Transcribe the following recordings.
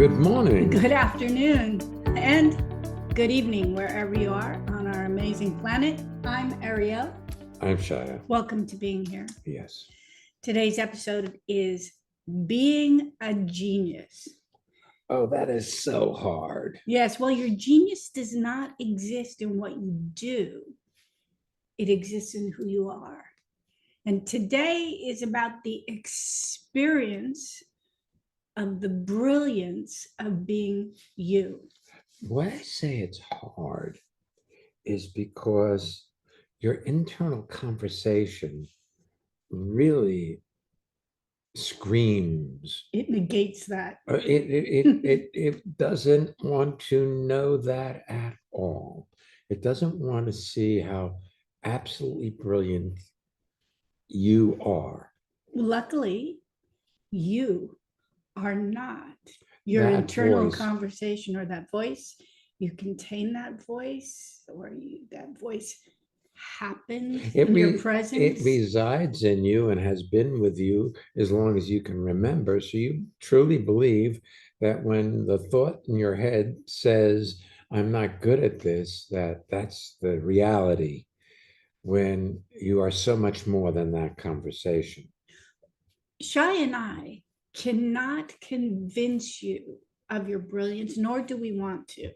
Good morning. Good afternoon and good evening, wherever you are on our amazing planet. I'm Ariel. I'm Shya. Welcome to being here. Yes. Today's episode is being a genius. Oh, that is so hard. Yes, well, your genius does not exist in what you do. It exists in who you are. And today is about the experience of the brilliance of being you. Why I say it's hard is because your internal conversation really screams. It negates that. It doesn't want to know that at all. It doesn't want to see how absolutely brilliant you are. Luckily, you are not. Your That internal voice. conversation or that voice, you contain that voice, or that voice happens in your It presence. resides in you and has been with you as long as you can remember. So you truly believe that when the thought in your head says, I'm not good at this, that's the reality when you are so much more than that conversation. Shai and I cannot convince you of your brilliance, nor do we want to.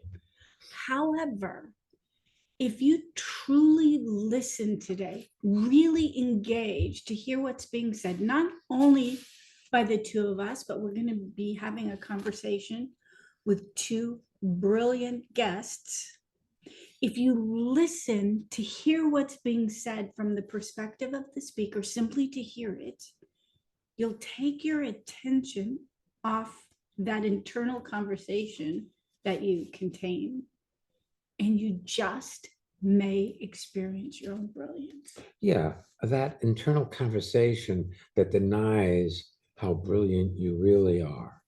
However, if you truly listen today, really engage to hear what's being said, not only by the two of us, but we're going to be having a conversation with two brilliant guests. If you listen to hear what's being said from the perspective of the speaker, simply to hear it, you'll take your attention off that internal conversation that you contain, and you just may experience your own brilliance. Yeah, that internal conversation that denies how brilliant you really are.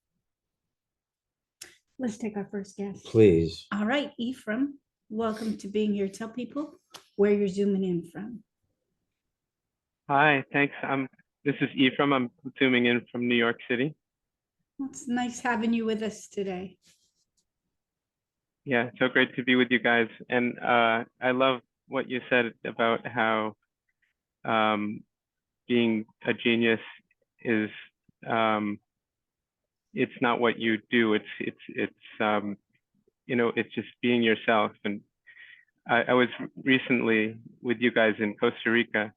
Let's take our first guest. Please. All right, Ephraim, welcome to being here. Tell people where you're zooming in from. Hi, thanks. This is Ephraim. I'm zooming in from New York City. It's nice having you with us today. Yeah, so great to be with you guys. And I love what you said about how being a genius is it's not what you do. It's it's just being yourself. And I was recently with you guys in Costa Rica,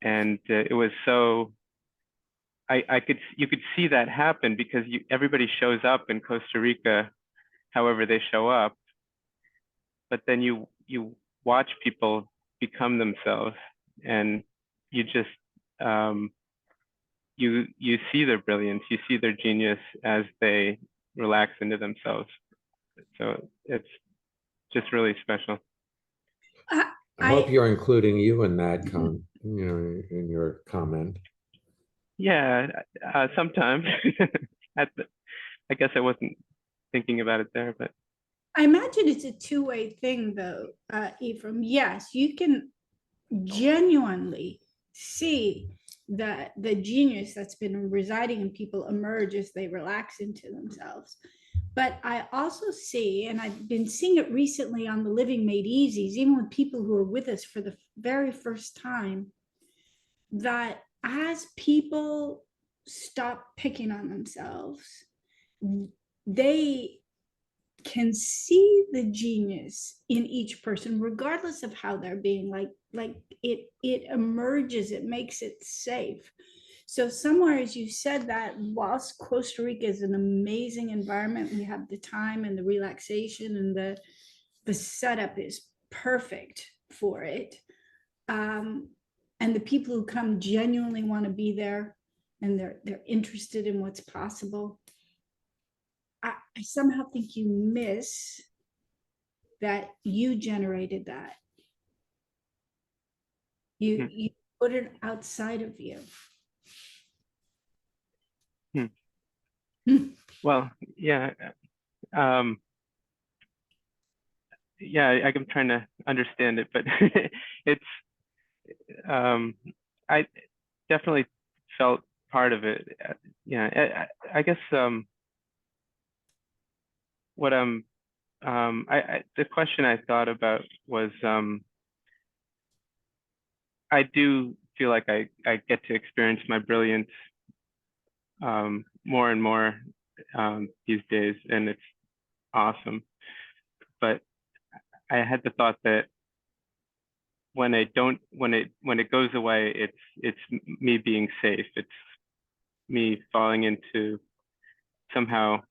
and it was so. You could see that happen because everybody shows up in Costa Rica however they show up, but then you watch people become themselves, and you just you see their brilliance, you see their genius as they relax into themselves. So it's just really special. I hope you're including you in that in your comment. Yeah, sometimes. I guess I wasn't thinking about it there, but I imagine it's a two-way thing, though, Ephraim. Yes, you can genuinely see that the genius that's been residing in people emerge as they relax into themselves. But I also see, and I've been seeing it recently on the Living Made Easies, even with people who are with us for the very first time, that as people stop picking on themselves, they can see the genius in each person, regardless of how they're being. Like it emerges, it makes it safe. So somewhere, as you said, that whilst Costa Rica is an amazing environment, we have the time and the relaxation, and the setup is perfect for it. And the people who come genuinely want to be there, and they're interested in what's possible. I somehow think you miss that you generated that. You put it outside of you. Well, yeah. Yeah, I'm trying to understand it, but it's I definitely felt part of it. Yeah, I guess what the question I thought about was, I do feel like I get to experience my brilliance more and more these days, and it's awesome. But I had the thought that when I don't, when it goes away, it's me being safe. It's me falling into somehow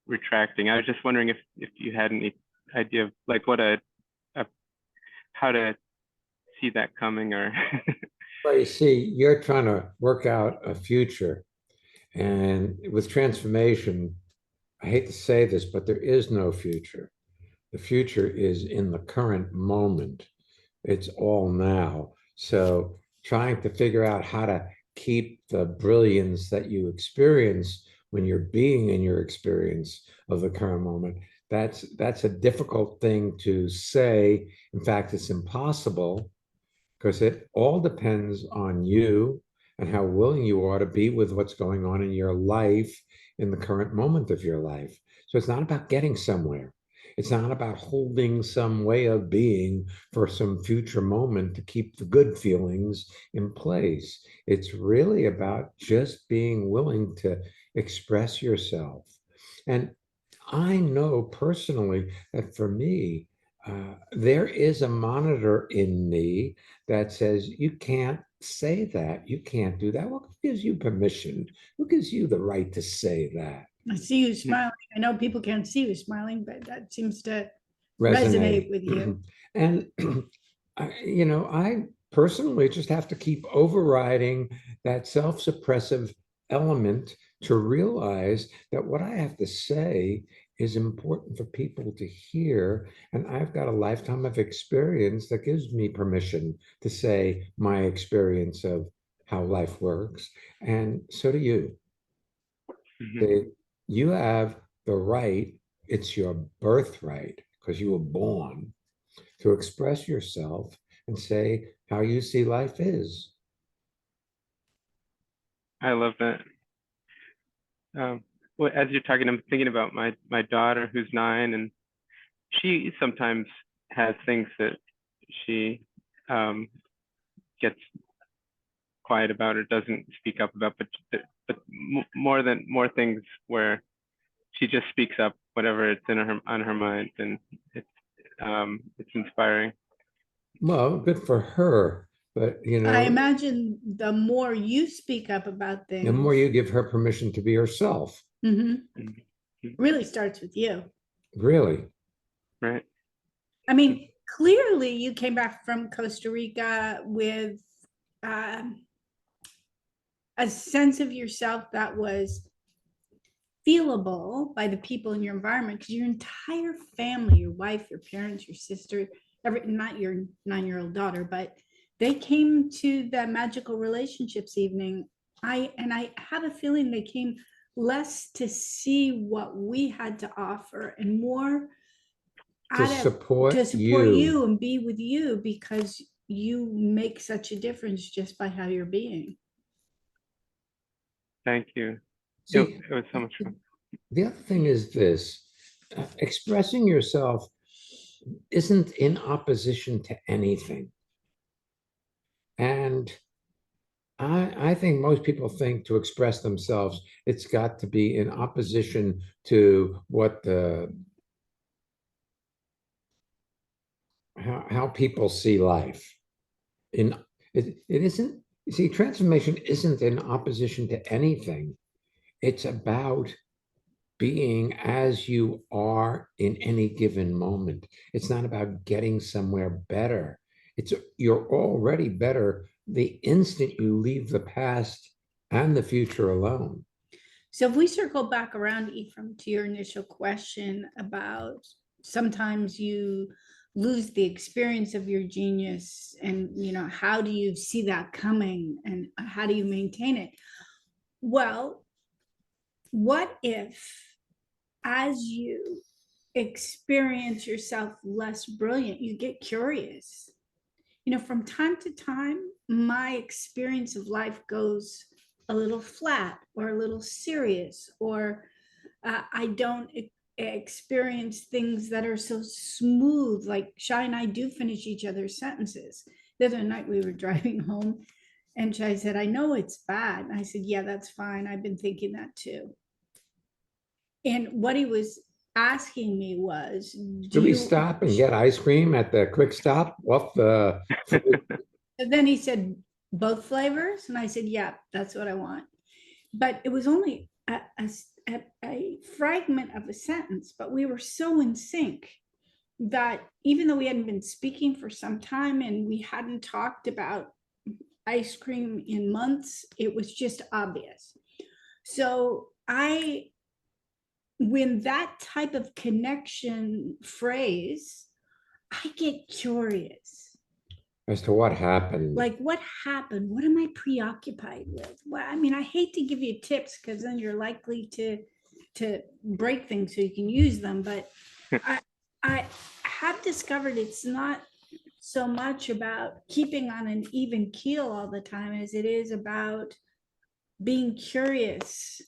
retracting. I was just wondering if you had any idea of like what a how to see that coming, or Well, you see, you're trying to work out a future. And with transformation, I hate to say this, but there is no future. The future is in the current moment. It's all now. So trying to figure out how to keep the brilliance that you experience when you're being in your experience of the current moment, that's a difficult thing to say. In fact, it's impossible because it all depends on you and how willing you are to be with what's going on in your life in the current moment of your life. So it's not about getting somewhere. It's not about holding some way of being for some future moment to keep the good feelings in place. It's really about just being willing to express yourself. And I know personally that for me, there is a monitor in me that says, you can't say that. You can't do that. What gives you permission? Who gives you the right to say that? I see you smiling. I know people can't see you smiling, but that seems to Resonate. resonate with you. And, I personally just have to keep overriding that self suppressive element to realize that what I have to say is important for people to hear. And I've got a lifetime of experience that gives me permission to say my experience of how life works. And so do you. You have the right, it's your birthright, because you were born to express yourself and say how you see life is. I love that. Well, as you're talking, I'm thinking about my daughter who's 9, and she sometimes has things that she gets quiet about or doesn't speak up about, but more things where she just speaks up whatever it's in her on her mind, and it's inspiring. Well, good for her. But, I imagine the more you speak up about the more things, you give her permission to be herself, mhm, Mhm. really starts with you. really. Right. I mean, clearly you came back from Costa Rica with um, a sense of yourself that was feelable by the people in your environment, because your entire family, your wife, your parents, your sister, not your 9-year-old daughter, but they came to the magical relationships evening. I have a feeling they came less to see what we had to offer and more To out of to support support you. you and be with you, because you make such a difference just by how you're being. Thank you. See, It was so much fun. the other thing is this, expressing yourself isn't in opposition to anything. And I think most people think to express themselves, it's got to be in opposition to what how people see life. In it isn't, you see, transformation isn't in opposition to anything. It's about being as you are in any given moment. It's not about getting somewhere better. It's you're already better the instant you leave the past and the future alone. So if we circle back around, Ephraim, to your initial question about sometimes you lose the experience of your genius, and how do you see that coming and how do you maintain it? Well, what if as you experience yourself less brilliant, you get curious? From time to time, my experience of life goes a little flat or a little serious, or I don't experience things that are so smooth. Like Shai and I do finish each other's sentences. The other night we were driving home and Shai said, I know it's bad. And I said, yeah, that's fine. I've been thinking that too. And what he was asking me was, Do we stop and get ice cream at the quick stop off the? and then he said, both flavors? And I said, yeah, that's what I want. But it was only a fragment of a sentence, but we were so in sync that even though we hadn't been speaking for some time and we hadn't talked about ice cream in months, it was just obvious. So when that type of connection phrase, I get curious. As to what happened. Like, what happened? What am I preoccupied with? Well, I mean, I hate to give you tips because then you're likely to break things so you can use them. But I have discovered it's not so much about keeping on an even keel all the time as it is about being curious.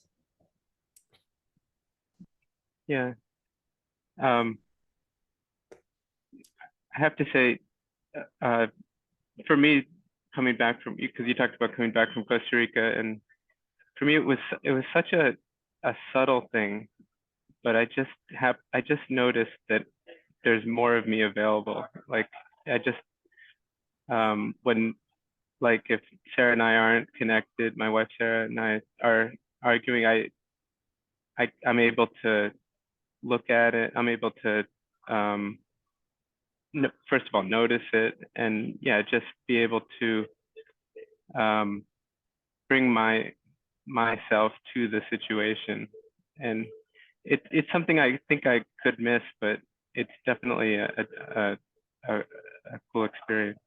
Yeah. I have to say, for me, coming back from, because you talked about coming back from Costa Rica, and for me it was such a subtle thing, but I just noticed that there's more of me available. Like I just when, like, if Sarah and I aren't connected, my wife Sarah and I are arguing, I'm able to look at it. I'm able to first of all notice it, and yeah, just be able to bring myself to the situation. And it's something I think I could miss, but it's definitely a cool experience.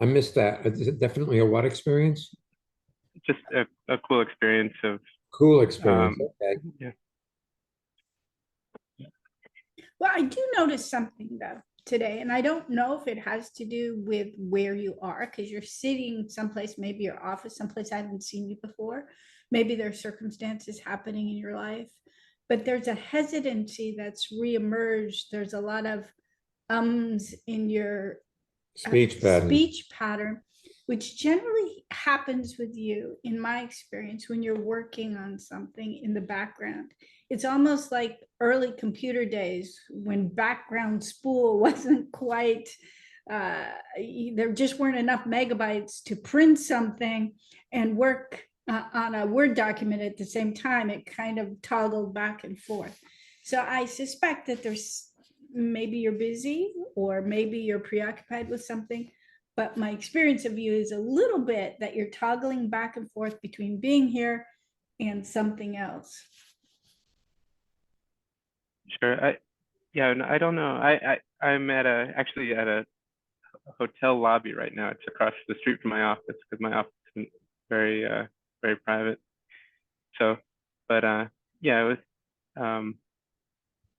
I missed that. Is it definitely a what experience? Just a cool experience of Cool experience. Okay. yeah. Well, I do notice something though today, and I don't know if it has to do with where you are, because you're sitting someplace, maybe your office, someplace I haven't seen you before. Maybe there's circumstances happening in your life, but there's a hesitancy that's reemerged. There's a lot of ums in your Speech pattern. speech pattern, which generally happens with you, in my experience, when you're working on something in the background. It's almost like early computer days when background spool wasn't quite, there just weren't enough megabytes to print something and work on a Word document at the same time. It kind of toggled back and forth. So I suspect that there's, maybe you're busy or maybe you're preoccupied with something, but my experience of you is a little bit that you're toggling back and forth between being here and something else. Sure. Yeah, I don't know. I'm actually at a hotel lobby right now. It's across the street from my office because my office isn't very very private. So, but yeah, it was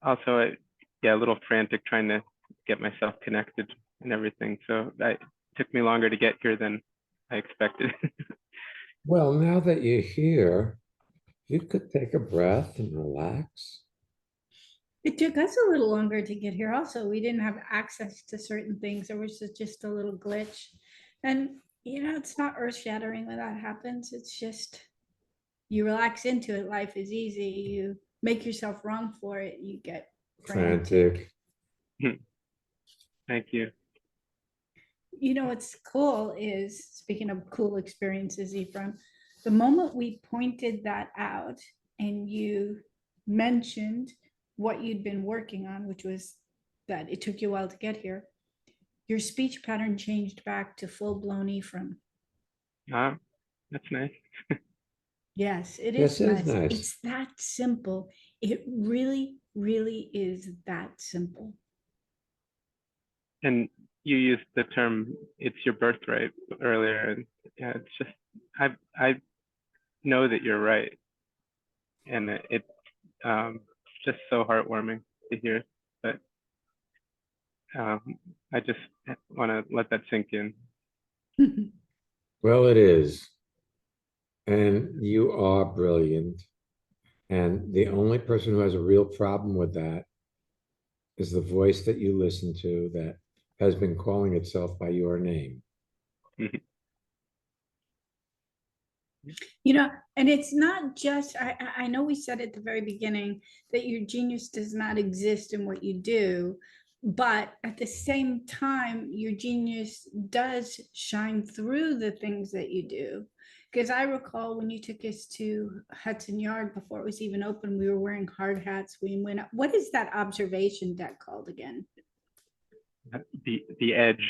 also yeah, a little frantic trying to get myself connected and everything. So it took me longer to get here than I expected. Well, now that you're here, you could take a breath and relax. It took us a little longer to get here also. We didn't have access to certain things. There was just a little glitch. And, it's not earth shattering when that happens. It's just, you relax into it. Life is easy. You make yourself wrong for it. You get frantic. Thank you. What's cool is, speaking of cool experiences, Ephraim, the moment we pointed that out and you mentioned what you'd been working on, which was that it took you a while to get here, your speech pattern changed back to full-blown Ephraim. That's nice. Yes, it Yes, is it is nice. nice. It's that simple. It really, really is that simple. And you used the term "it's your birthright" earlier, and yeah, it's just I know that you're right, and it's just so heartwarming to hear. But I just want to let that sink in. Well, it is. And you are brilliant. And the only person who has a real problem with that is the voice that you listen to that has been calling itself by your name. Mhm. You know, and it's not just, I know we said at the very beginning that your genius does not exist in what you do, but at the same time, your genius does shine through the things that you do. Because I recall when you took us to Hudson Yard before it was even open, we were wearing hard hats. We went up. What is that observation deck called again? The edge.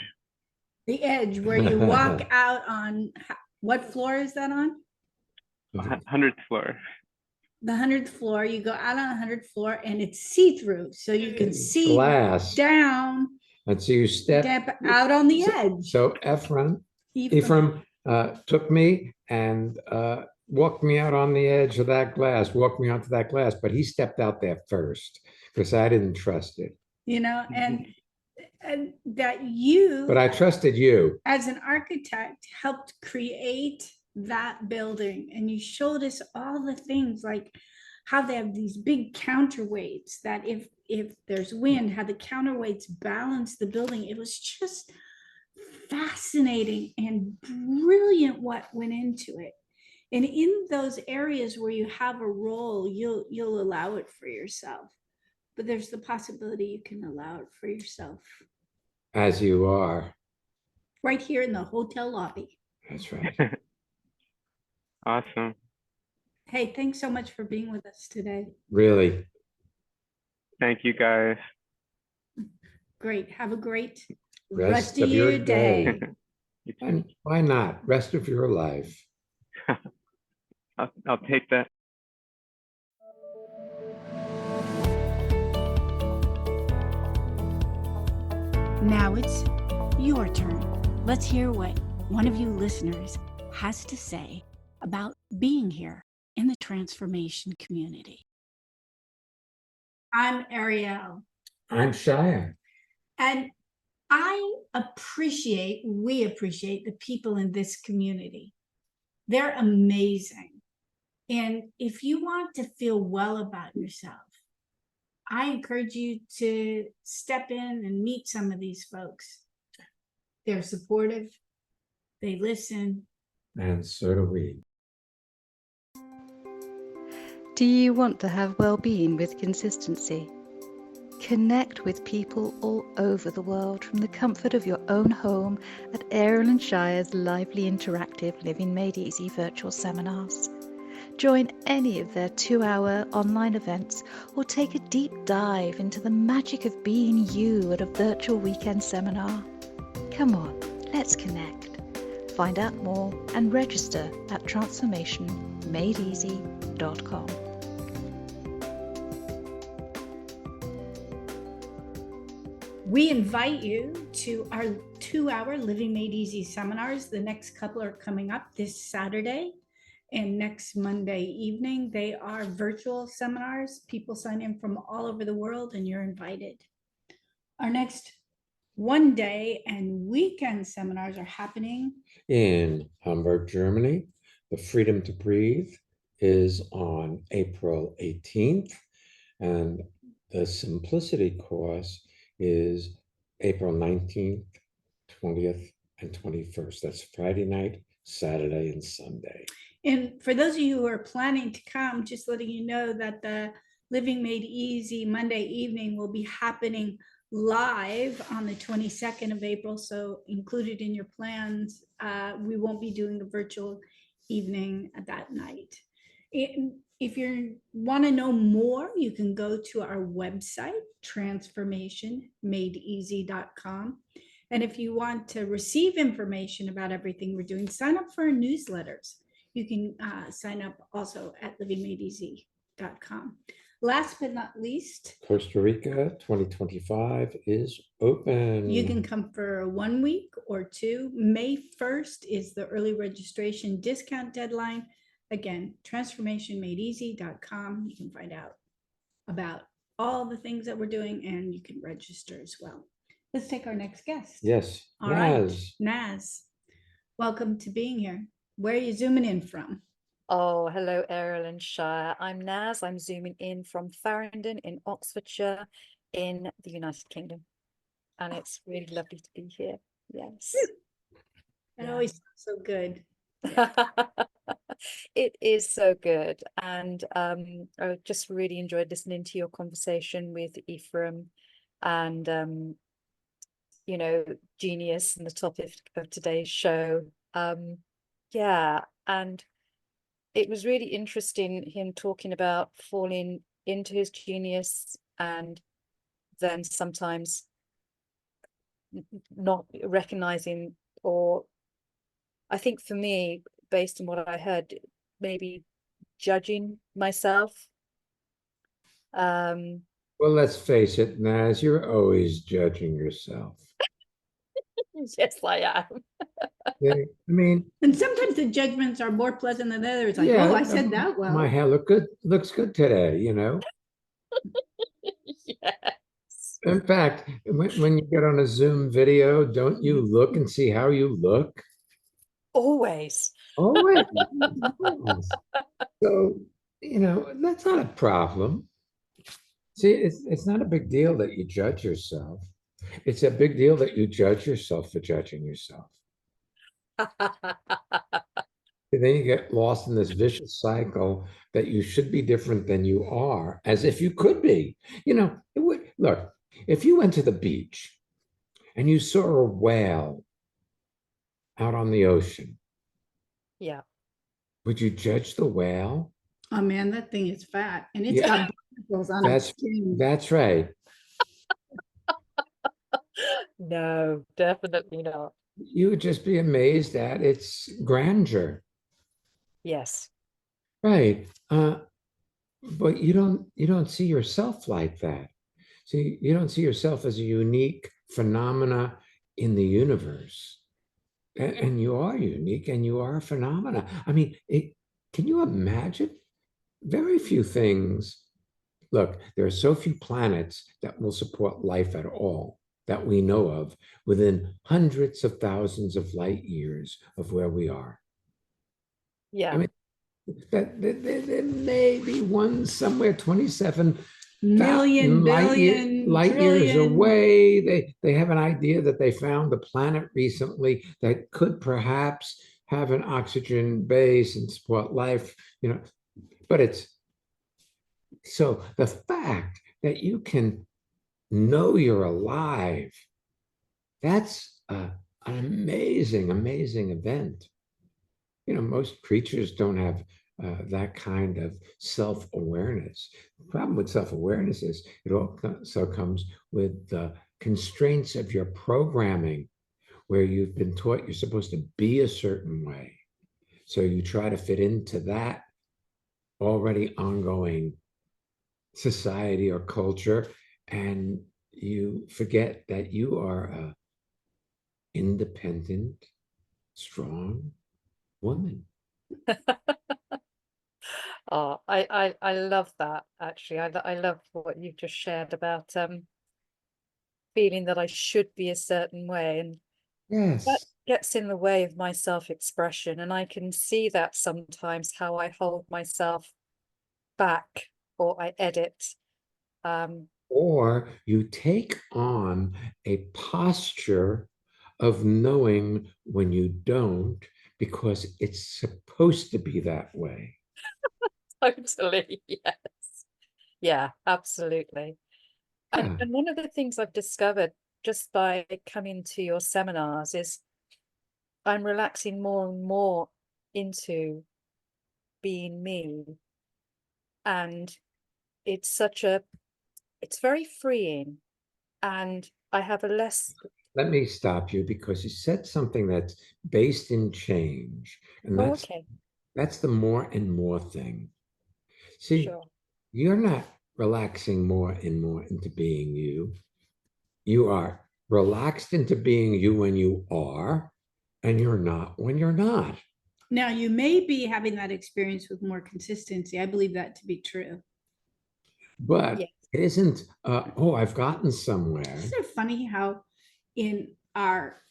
The edge, where you walk out on, what floor is that on? 100th floor. The 100th floor. You go out on the 100th floor and it's see-through, so you can see Glass. down, And so you step out on the edge. So Ephraim took me and walked me out on the edge of that glass, walked me onto that glass, but he stepped out there first because I didn't trust it. You know, and that you, But I trusted you. as an architect, helped create that building, and you showed us all the things, like how they have these big counterweights, that if there's wind, how the counterweights balance the building. It was just fascinating and brilliant what went into it. And in those areas where you have a role, you'll allow it for yourself, but there's the possibility you can allow it for yourself As you are. right here in the hotel lobby. That's right. Awesome. Hey, thanks so much for being with us today. Really. Thank you, guys. Great. Have a great Rest of your day. You too. And why not? Rest of your life. I'll take that. Now it's your turn. Let's hear what one of you listeners has to say about being here in the transformation community. I'm Ariel. I'm Shya. And we appreciate the people in this community. They're amazing. And if you want to feel well about yourself, I encourage you to step in and meet some of these folks. They're supportive, they listen. And so do we. Do you want to have well-being with consistency? Connect with people all over the world from the comfort of your own home at Ariel and Shya's lively interactive Living Made Easy virtual seminars. Join any of their 2-hour online events or take a deep dive into the magic of being you at a virtual weekend seminar. Come on, let's connect. Find out more and register at transformationmadeeasy.com. We invite you to our 2-hour Living Made Easy seminars. The next couple are coming up this Saturday and next Monday evening. They are virtual seminars. People sign in from all over the world and you're invited. Our next one-day and weekend seminars are happening in Hamburg, Germany. The Freedom to Breathe is on April 18th, and the Simplicity course is April 19th, 20th, and 21st. That's Friday night, Saturday, and Sunday. And for those of you who are planning to come, just letting you know that the Living Made Easy Monday evening will be happening live on the 22nd of April. So included in your plans, we won't be doing the virtual evening at that night. If you want to know more, you can go to our website, transformationmadeeasy.com. And if you want to receive information about everything we're doing, sign up for our newsletters. You can sign up also at livingmadeeasy.com. Last but not least, Costa Rica 2025 is open. you can come for 1 week or 2. May 1st is the early registration discount deadline. Again, transformationmadeeasy.com. You can find out about all the things that we're doing and you can register as well. Let's take our next guest. Yes, All right, Naz. Naz, welcome to being here. Where are you zooming in from? Oh, hello, Ariel and Shya. I'm Naz. I'm zooming in from Farringdon in Oxfordshire in the United Kingdom. And it's really lovely to be here. Yes. That Yeah. always sounds so good. It is so good. And I just really enjoyed listening to your conversation with Ephraim and you know, genius and the topic of today's show. Yeah, and it was really interesting him talking about falling into his genius and then sometimes not recognizing, or I think for me, based on what I heard, maybe judging myself. Um, Well, let's face it, Naz, you're always judging yourself. yes, I am. Yeah, I mean, And sometimes the judgments are more pleasant than others. Like, oh, yeah, I said that my well. hair looks good today, you know. Yes. In fact, when you get on a Zoom video, don't you look and see how you look? Always. Always. Always. So, that's not a problem. See, it's not a big deal that you judge yourself. It's a big deal that you judge yourself for judging yourself. And then you get lost in this vicious cycle that you should be different than you are, as if you could be. Look, if you went to the beach and you saw a whale out on the ocean, Yeah. would you judge the whale? Oh man, that thing is fat and it's Yeah, got barnacles on its skin. that's right. No, definitely not. You would just be amazed at its grandeur. Yes. Right. But you don't see yourself like that. See, you don't see yourself as a unique phenomena in the universe. And you are unique and you are a phenomena. I mean, can you imagine? Very few things. Look, there are so few planets that will support life at all that we know of within hundreds of thousands of light years of where we are. I Yeah. mean, there may be one somewhere 27 Million, billion, light years trillion. away. They have an idea that they found a planet recently that could perhaps have an oxygen base and support life, but it's so the fact that you can know you're alive, that's an amazing, amazing event. Most creatures don't have that kind of self-awareness. The problem with self-awareness is it also comes with the constraints of your programming, where you've been taught you're supposed to be a certain way. So you try to fit into that already ongoing society or culture, and you forget that you are a independent, strong woman. Oh, I love that actually. I love what you've just shared about feeling that I should be a certain way, and that Yes. gets in the way of my self-expression, and I can see that sometimes how I hold myself back or I edit. Or you take on a posture of knowing when you don't, because it's supposed to be that way. Totally, yes. Yeah, absolutely. Yeah. And one of the things I've discovered just by coming to your seminars is I'm relaxing more and more into being me. And it's it's very freeing. And I have a less, Let me stop you because you said something that's based in change. And oh, that's okay, that's the more and more thing. See, sure. you're not relaxing more and more into being you. You are relaxed into being you when you are, and you're not when you're not. Now, you may be having that experience with more consistency. I believe that to be true. But Yes. it isn't, oh, I've gotten somewhere. Isn't it funny how in our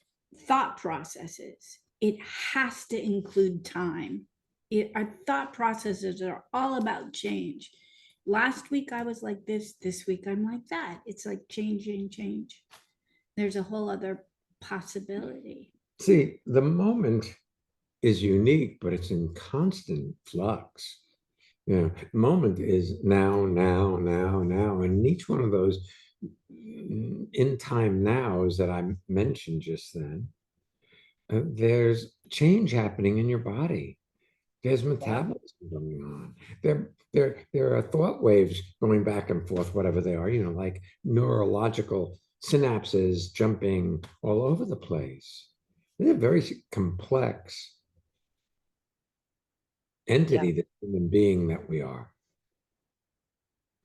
thought processes, it has to include time? our thought processes are all about change. Last week I was like this week I'm like that. It's like change. There's a whole other possibility. See, the moment is unique, but it's in constant flux. You know, moment is now, now. And each one of those in time nows that I mentioned just then, there's change happening in your body. There's metabolism going on. There are thought waves going back and forth, whatever they are, you know, like neurological synapses jumping all over the place. They're a very complex Yeah. entity, the human being that we are.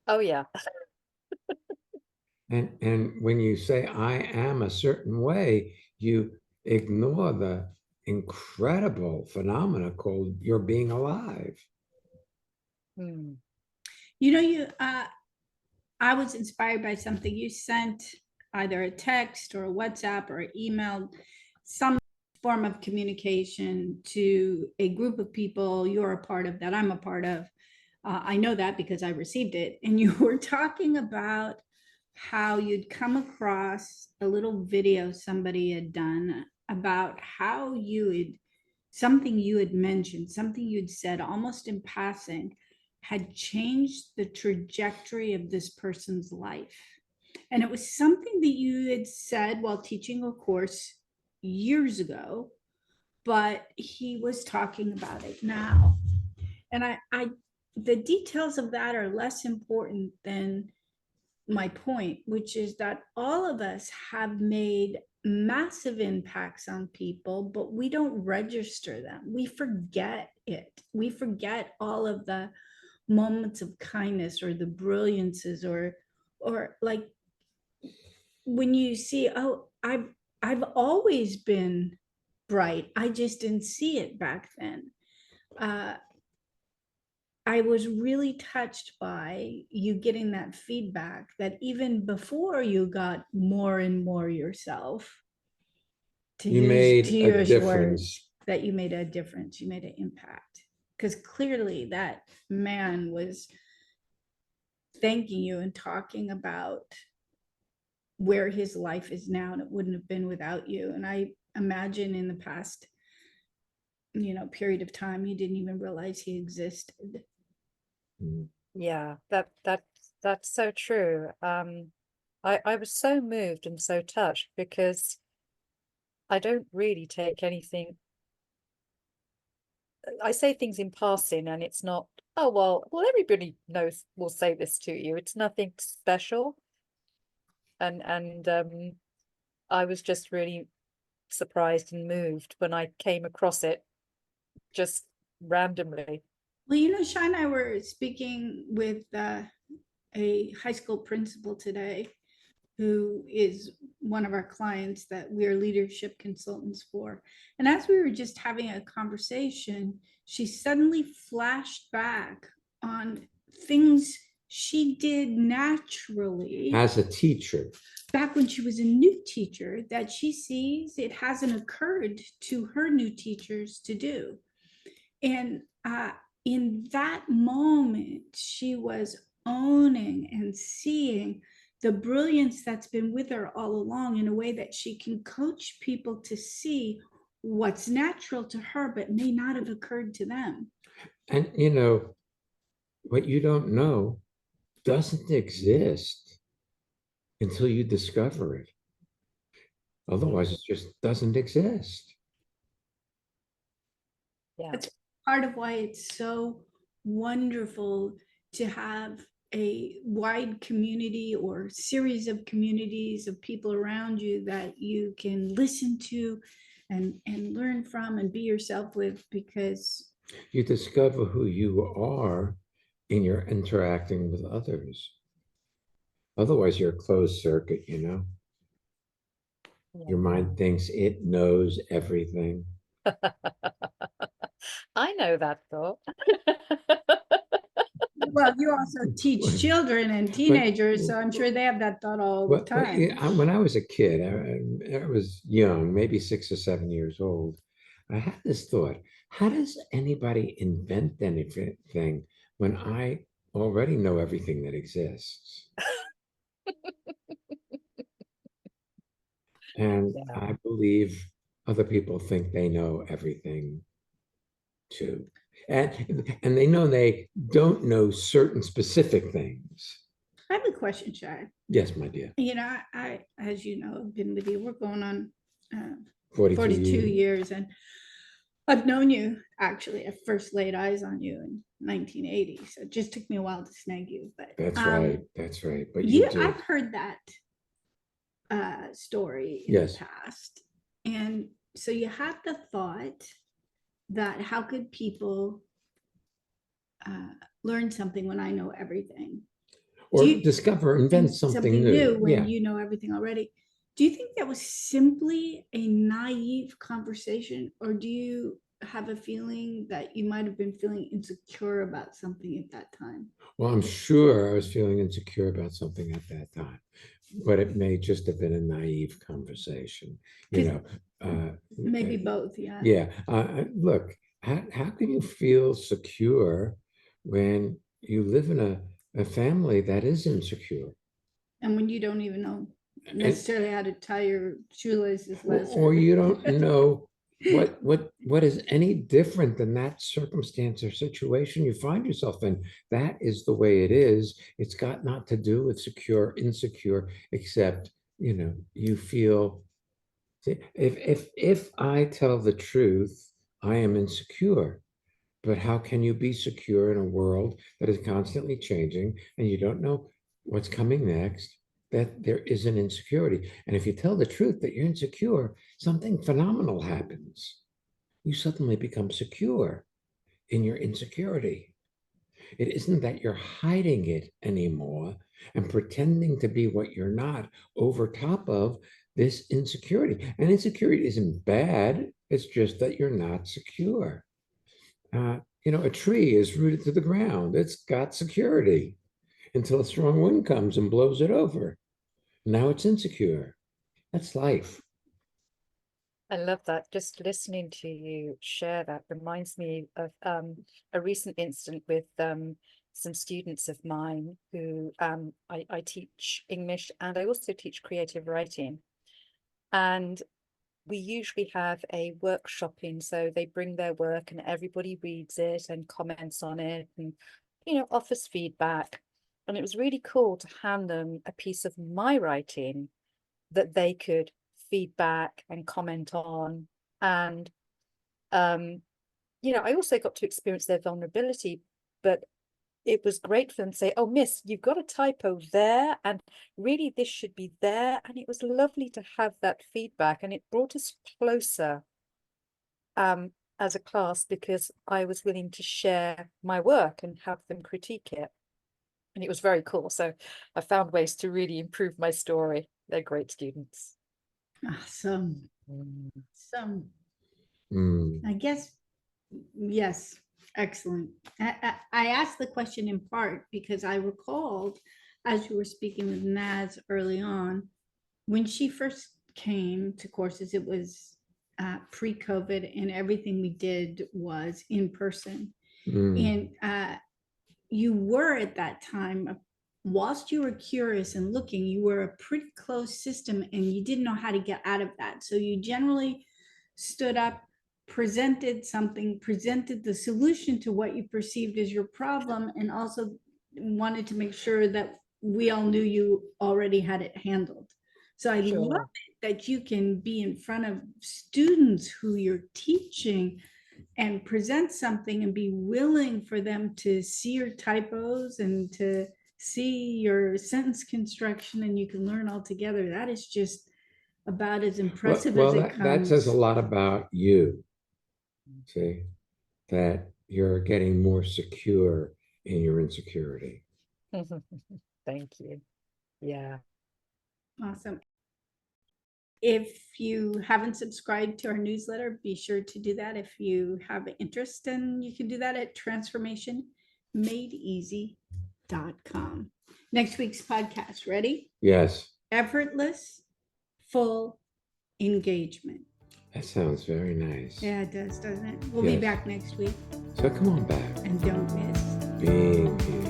Oh, yeah. And when you say I am a certain way, you ignore the incredible phenomena called your being alive. Hmm. You know, I was inspired by something you sent, either a text or a WhatsApp or email, some form of communication to a group of people you're a part of, that I'm a part of. I know that because I received it. And you were talking about how you'd come across a little video somebody had done about how something you had mentioned, something you'd said almost in passing, had changed the trajectory of this person's life. And it was something that you had said while teaching a course years ago, but he was talking about it now. And the details of that are less important than my point, which is that all of us have made massive impacts on people, but we don't register them. We forget it. We forget all of the moments of kindness or the brilliances, or like when you see, oh, I've always been bright. I just didn't see it back then. I was really touched by you getting that feedback that even before you got more and more yourself, to You use made to a use words, difference. that you made a difference, you made an impact. Because clearly that man was thanking you and talking about where his life is now, and it wouldn't have been without you. And I imagine in the past, period of time, you didn't even realize he existed. Yeah, that's so true. I was so moved and so touched because I don't really take anything. I say things in passing, and it's not, oh, well, everybody knows, will say this to you. It's nothing special. And I was just really surprised and moved when I came across it just randomly. Well, Shai and I were speaking with a high school principal today, who is one of our clients that we're leadership consultants for. And as we were just having a conversation, she suddenly flashed back on things she did naturally As a teacher, back when she was a new teacher, that she sees it hasn't occurred to her new teachers to do. And in that moment, she was owning and seeing the brilliance that's been with her all along, in a way that she can coach people to see what's natural to her, but may not have occurred to them. and what you don't know doesn't exist until you discover it. Otherwise, it just doesn't exist. Yeah. That's part of why it's so wonderful to have a wide community or series of communities of people around you that you can listen to and learn from and be yourself with, because You discover who you are in your interacting with others. Otherwise, you're a closed circuit, Your Yeah. mind thinks it knows everything. I know that thought. well, you also teach children and teenagers, so I'm sure they have that thought all the time. When I was a kid, I was young, maybe 6 or 7 years old. I had this thought: how does anybody invent anything when I already know everything that exists? And Yeah. I believe other people think they know everything too. And they know they don't know certain specific things. I have a question, Shai. Yes, my dear. As you know, I've been with you. We're going on 42 42 years. years, and I've known you actually. I first laid eyes on you in 1980, so it just took me a while to snag you. But That's right. That's right. But you did. I've heard that story in the Yes. past, and so you had the thought that how could people learn something when I know everything? Or you- discover, invent something new. when Yeah. you know everything already. Do you think that was simply a naive conversation, or do you have a feeling that you might have been feeling insecure about something at that time? Well, I'm sure I was feeling insecure about something at that time, but it may just have been a naive conversation, you know. Maybe both, yeah. Yeah. Look, how can you feel secure when you live in a family that is insecure? And when you don't even know And, necessarily how to tie your shoelaces, or you don't know what is any different than that circumstance or situation you find yourself in. That is the way it is. It's got not to do with secure, insecure, except you feel. If I tell the truth, I am insecure. But how can you be secure in a world that is constantly changing and you don't know what's coming next? That there is an insecurity. And if you tell the truth that you're insecure, something phenomenal happens. You suddenly become secure in your insecurity. It isn't that you're hiding it anymore and pretending to be what you're not over top of this insecurity. And insecurity isn't bad, it's just that you're not secure. A tree is rooted to the ground. It's got security until a strong wind comes and blows it over. Now it's insecure. That's life. I love that. Just listening to you share that reminds me of a recent incident with some students of mine who I teach English and I also teach creative writing. And we usually have a workshopping, so they bring their work and everybody reads it and comments on it and, offers feedback. And it was really cool to hand them a piece of my writing that they could feedback and comment on. And, I also got to experience their vulnerability, but it was great for them to say, oh, miss, you've got a typo there, and really this should be there. And it was lovely to have that feedback, and it brought us closer as a class because I was willing to share my work and have them critique it. And it was very cool. So I found ways to really improve my story. They're great students. Awesome. So Mm. I guess, yes, excellent. I asked the question in part because I recalled as you were speaking with Naz early on, when she first came to courses, it was pre-COVID and everything we did was in person. Mm. And you were at that time, whilst you were curious and looking, you were a pretty closed system and you didn't know how to get out of that. So you generally stood up, presented something, presented the solution to what you perceived as your problem, and also wanted to make sure that we all knew you already had it handled. So I Sure. love it that you can be in front of students who you're teaching and present something and be willing for them to see your typos and to see your sentence construction, and you can learn all together. That is just about as impressive as it that says a comes. lot about you. See, that you're getting more secure in your insecurity. Thank you. Yeah. Awesome. If you haven't subscribed to our newsletter, be sure to do that. If you have an interest, and you can do that at transformationmadeeasy.com. Next week's podcast, ready? Yes. Effortless, full engagement. That sounds very nice. Yeah, it does, doesn't it? We'll be Yes. back next week, So come on back. and don't miss. Being here.